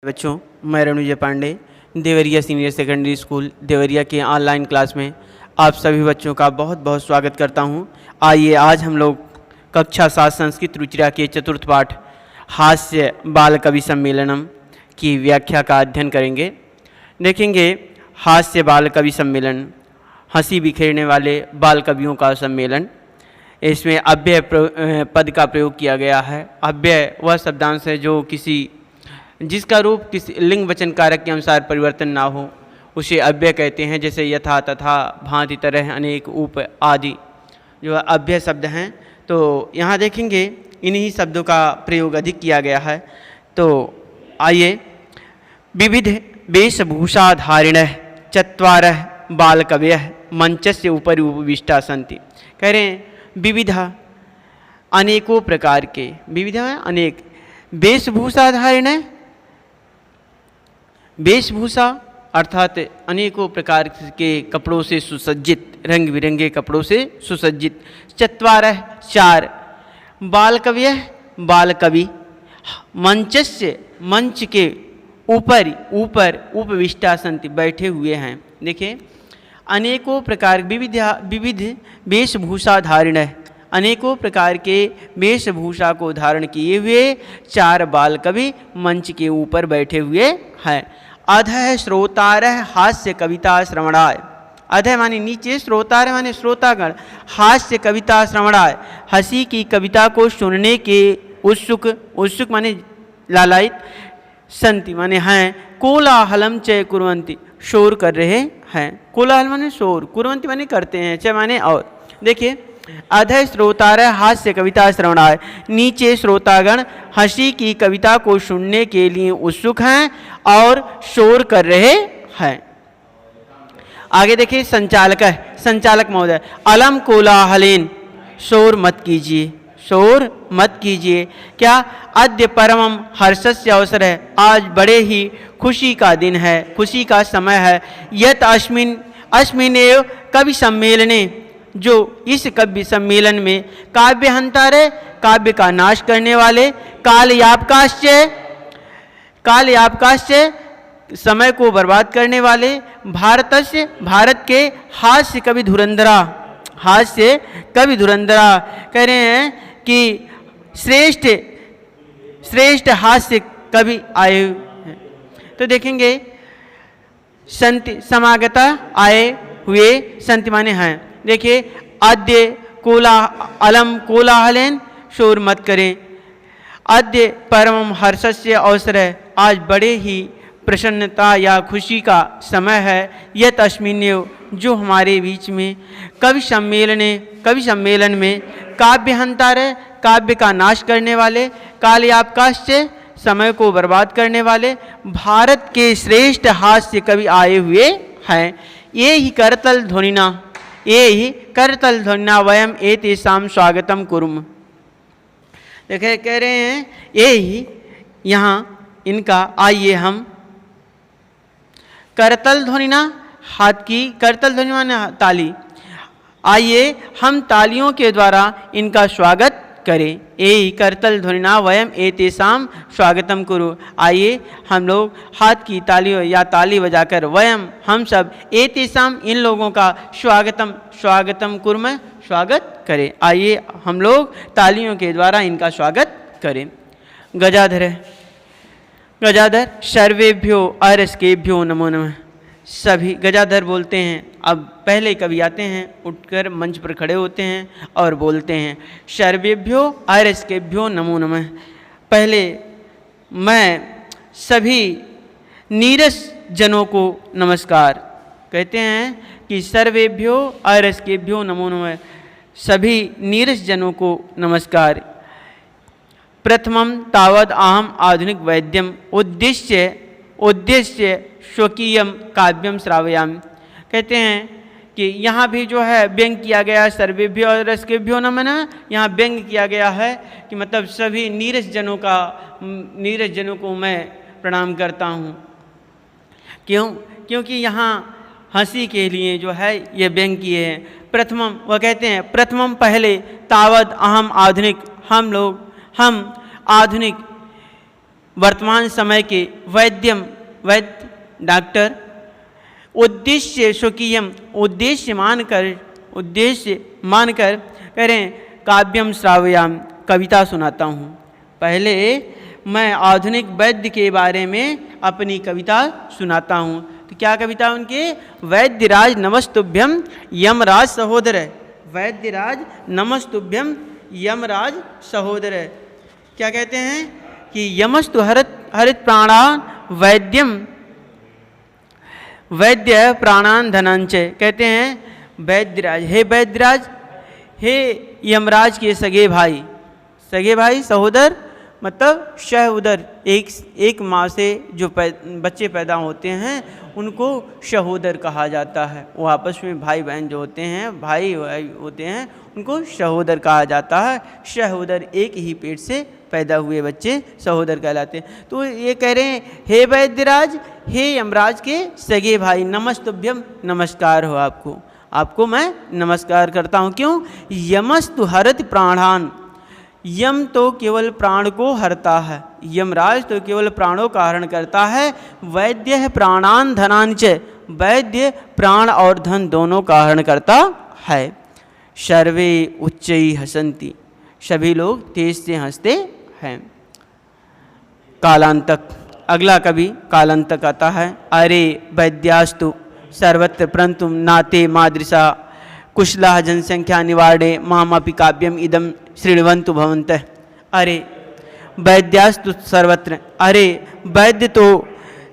बच्चों, मैं Ranvijay Pandey Deoria senior secondary school Deoria के ऑनलाइन क्लास में आप सभी बच्चों का बहुत बहुत स्वागत करता हूं। आइए आज हम लोग कक्षा 7 संस्कृत रुचिरा के चतुर्थ पाठ हास्य बाल कवि सम्मेलनम की व्याख्या का अध्ययन करेंगे। देखेंगे हास्य बाल कवि सम्मेलन, हंसी बिखेरने वाले बाल कवियों का सम्मेलन। इसमें अव्यय पद का प्रयोग किया गया है। अव्यय वह शब्दांश है जो जिसका रूप किसी लिंग वचन कारक के अनुसार परिवर्तन ना हो, उसे अव्यय कहते हैं। जैसे यथा, तथा, भांति, तरह, अनेक, उप आदि जो अव्यय शब्द हैं। तो यहाँ देखेंगे इन्हीं शब्दों का प्रयोग अधिक किया गया है। तो आइए, विविध वेशभूषाधारिणः चत्वारः बालकवयः मंचस्य उपरि उपविष्टा सन्ति। कह रहे हैं विविध अनेकों प्रकार के, विविध अनेक, वेशभूषाधारिण है। वेशभूषा अर्थात अनेकों प्रकार के कपड़ों से सुसज्जित, रंग बिरंगे कपड़ों से सुसज्जित। चत्वारः चार, बाल कवि, बाल कवि, मंचस्य मंच के ऊपर उपविष्टा सन्ति बैठे हुए हैं। देखिए अनेकों प्रकार विविध वेशभूषा धारण है, अनेकों प्रकार के वेशभूषा को धारण किए हुए चार बाल कवि मंच के ऊपर बैठे हुए हैं। अधः श्रोतारः हास्य कविता श्रवणाय, अधः माने नीचे, श्रोतारः माने श्रोतागण, हास्य कविता श्रवणाय हंसी की कविता को सुनने के उत्सुक, उत्सुक माने लालायित, संति माने हैं, कोलाहलम च कुर्वन्ति शोर कर रहे हैं। कोलाहल माने शोर, कुर्वन्ति माने करते हैं, च माने और। देखिए अधः श्रोतारः हास्य कविता श्रवणाय, नीचे श्रोतागण हंसी की कविता को सुनने के लिए उत्सुक हैं और शोर कर रहे हैं। आगे देखिए संचालक है, संचालक महोदय, अलम कोलाहलेन शोर मत कीजिए, शोर मत कीजिए। क्या? अद्य परमम हर्षस्य अवसर है, आज बड़े ही खुशी का दिन है, खुशी का समय है। यत अस्मिन्नेव कवि सम्मेलने, जो इस कवि सम्मेलन में काव्यहंतारे, काव्य का नाश करने वाले, कालयापकाश्च समय को बर्बाद करने वाले, भारतस्य भारत के हास्य कवि धुरंधरा, हास्य कवि धुरंधरा कह रहे हैं कि श्रेष्ठ हास्य कवि आए हैं। तो देखेंगे संति समागता आए हुए, संति माने हैं। देखिए अद्य अलम कोलाहलेन शोर मत करें, अद्य परमम हर्षस्य अवसर है, आज बड़े ही प्रसन्नता या खुशी का समय है। यत अस्मिन्नेव, जो हमारे बीच में कवि सम्मेलन में काव्यहंतारे, काव्य का नाश करने वाले, कालयापकाश्च समय को बर्बाद करने वाले, भारत के श्रेष्ठ हास्य कवि आए हुए हैं। ये ही करतल ध्वनिना वयम एतेषां स्वागतम कुर्म। देखिए कह रहे हैं ये ही यहाँ इनका, आइए हम करतल ध्वनिना, हाथ की करतल ध्वनि माने ताली, आइए हम तालियों के द्वारा इनका स्वागत करें। ए करतल ध्वनिना वयम एतेषां स्वागतम कुरु, आइए हम लोग हाथ की ताली या ताली बजाकर वयम हम सब एतेषां इन लोगों का स्वागतम कुर्म स्वागत करें। आइए हम लोग तालियों के द्वारा इनका स्वागत करें। गजाधर सर्वेभ्यो अरस्केभ्यो नमो नमः। सभी गजाधर बोलते हैं। अब पहले कवि आते हैं, उठकर मंच पर खड़े होते हैं और बोलते हैं सर्वेभ्यो अरस्केभ्यो नमो नमः। पहले मैं सभी नीरस जनों को नमस्कार कहते हैं कि सर्वेभ्यो अरस्केभ्यो नमो नमः, सभी नीरस जनों को नमस्कार। प्रथमं तावद अहम आधुनिक वैद्यम उद्देश्य स्वकीयम काव्यम श्रावयामि। कहते हैं कि यहाँ भी जो है व्यंग किया गया, सर्वेभ्यो अरस्केभ्यो नमो नमः, यहाँ व्यंग किया गया है कि मतलब सभी नीरस जनों को मैं प्रणाम करता हूँ। क्योंकि यहाँ हंसी के लिए जो है ये व्यंग किए हैं। प्रथमम, वह कहते हैं प्रथमम पहले, तावद अहम आधुनिक, हम आधुनिक, वर्तमान समय के वैद्य डॉक्टर उद्देश्य स्वकीयम उद्देश्य मानकर करें काव्यम श्रावयाम कविता सुनाता हूँ। पहले मैं आधुनिक वैद्य के बारे में अपनी कविता सुनाता हूँ। तो क्या कविता उनके? वैद्यराज नमस्तुभ्यम यमराज सहोदर। वैद्यराज नमस्तुभ्यम यमराज सहोदर। क्या कहते हैं कि यमस्तु हरित प्राणान वैद्यम वैद्य प्राणान धनंच। कहते हैं वैद्यराज, हे वैद्यराज, हे यमराज के सगे भाई सहोदर, मतलब सहोदर, एक माँ से जो बच्चे पैदा होते हैं उनको सहोदर कहा जाता है। वो आपस में भाई बहन जो होते हैं, भाई होते हैं, उनको सहोदर कहा जाता है। सहोदर एक ही पेट से पैदा हुए बच्चे सहोदर कहलाते हैं। तो ये कह रहे हैं, हे वैद्यराज, हे यमराज के सगे भाई, नमस्तुभ्यम, नमस्कार हो आपको मैं नमस्कार करता हूँ। क्यों? यमस्तु हरत प्राणान। यम तो केवल प्राण को हरता है, यमराज तो केवल प्राणों का हरण करता है। वैद्य है प्राणान धनांच, वैद्य प्राण और धन दोनों का हरण करता है। सर्वे उच्चई हसंती, सभी लोग तेज से हंसते हैं। कालांतक, अगला कवि कालांतक आता है। अरे वैद्यास्तु सर्वत्र परंतु नाते मादृशा कुशला जनसंख्या निवारणे मामपि काव्यम इदम श्रृण्वन्तु भवन्तः। अरे वैद्यास्तु सर्वत्र, अरे वैद्य तो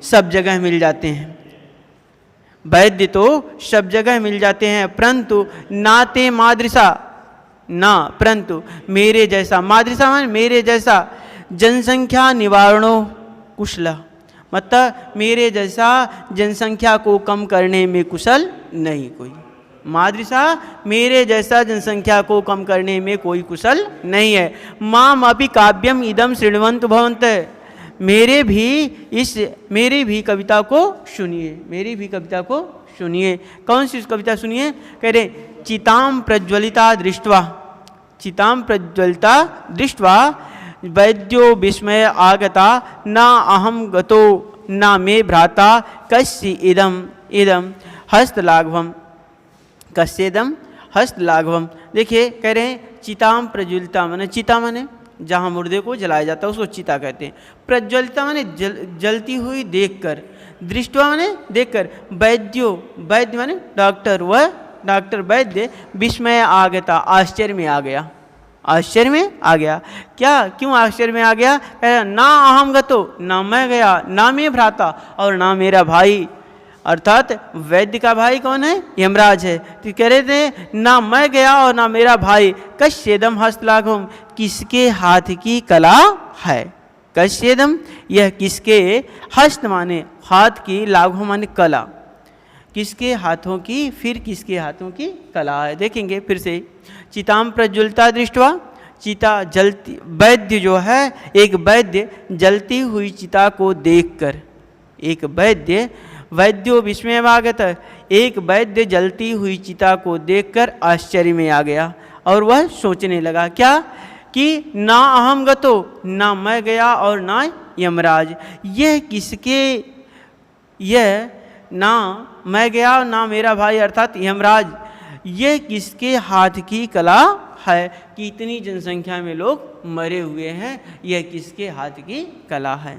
सब जगह मिल जाते हैं, वैद्य तो सब जगह मिल जाते हैं, परंतु नाते मादृशा, ना परंतु मेरे जैसा, मादृशा मान मेरे जैसा, जनसंख्या निवारणो कुशला, मतलब मेरे जैसा जनसंख्या को कम करने में कुशल नहीं कोई। मादृशा मेरे जैसा जनसंख्या को कम करने में कोई कुशल नहीं है। माम अपि काव्यम इदम श्रृण्वन्तु भवन्तः, मेरी भी कविता को सुनिए, मेरी भी कविता को सुनिए। कौन सी कविता सुनिए? कह रहे चिताम प्रज्वलिता दृष्ट्वा, चिताम प्रज्वलिता दृष्ट्वा वैद्यो विस्मय आगता ना अहम गतो ना मे भ्राता कस्य इदम हस्तलाघवम, कस्येदम हस्तलाघवम। देखिए कह रहे हैं चिताम प्रज्वलिता, माने चिता माने जहाँ मुर्दे को जलाया जाता है उसको चिता कहते हैं। प्रज्वलिता माने जलती हुई देखकर, दृष्टवा माने देखकर, वैद्य माने डॉक्टर, वह डॉक्टर वैद्य विस्मय आगता, आश्चर्य में आ गया, आश्चर्य में आ गया। क्या, क्यों आश्चर्य में आ गया? ना अहम गतो, ना मैं गया, ना मैं भ्राता और ना मेरा भाई, अर्थात वैद्य का भाई कौन है? यमराज है। तो कह रहे थे ना मैं गया और ना मेरा भाई, कस्येदम हस्तलाघवम, किसके हाथ की कला है। कस्येदम, यह किसके, हस्त माने हाथ की, लाघव माने कला, किसके हाथों की, फिर किसके हाथों की कला है। देखेंगे फिर से, चिताम प्रज्वलिता दृष्ट्वा, चिता जलती, वैद्य जो है, एक वैद्य जलती हुई चिता को देखकर, एक वैद्यो विस्मयवागत, एक वैद्य जलती हुई चिता को देखकर आश्चर्य में आ गया और वह सोचने लगा क्या, कि ना अहम गतो, ना मैं गया और ना यमराज, यह किसके, यह ना मैं गया और ना मेरा भाई अर्थात यमराज, यह किसके हाथ की कला है कि इतनी जनसंख्या में लोग मरे हुए हैं, यह किसके हाथ की कला है।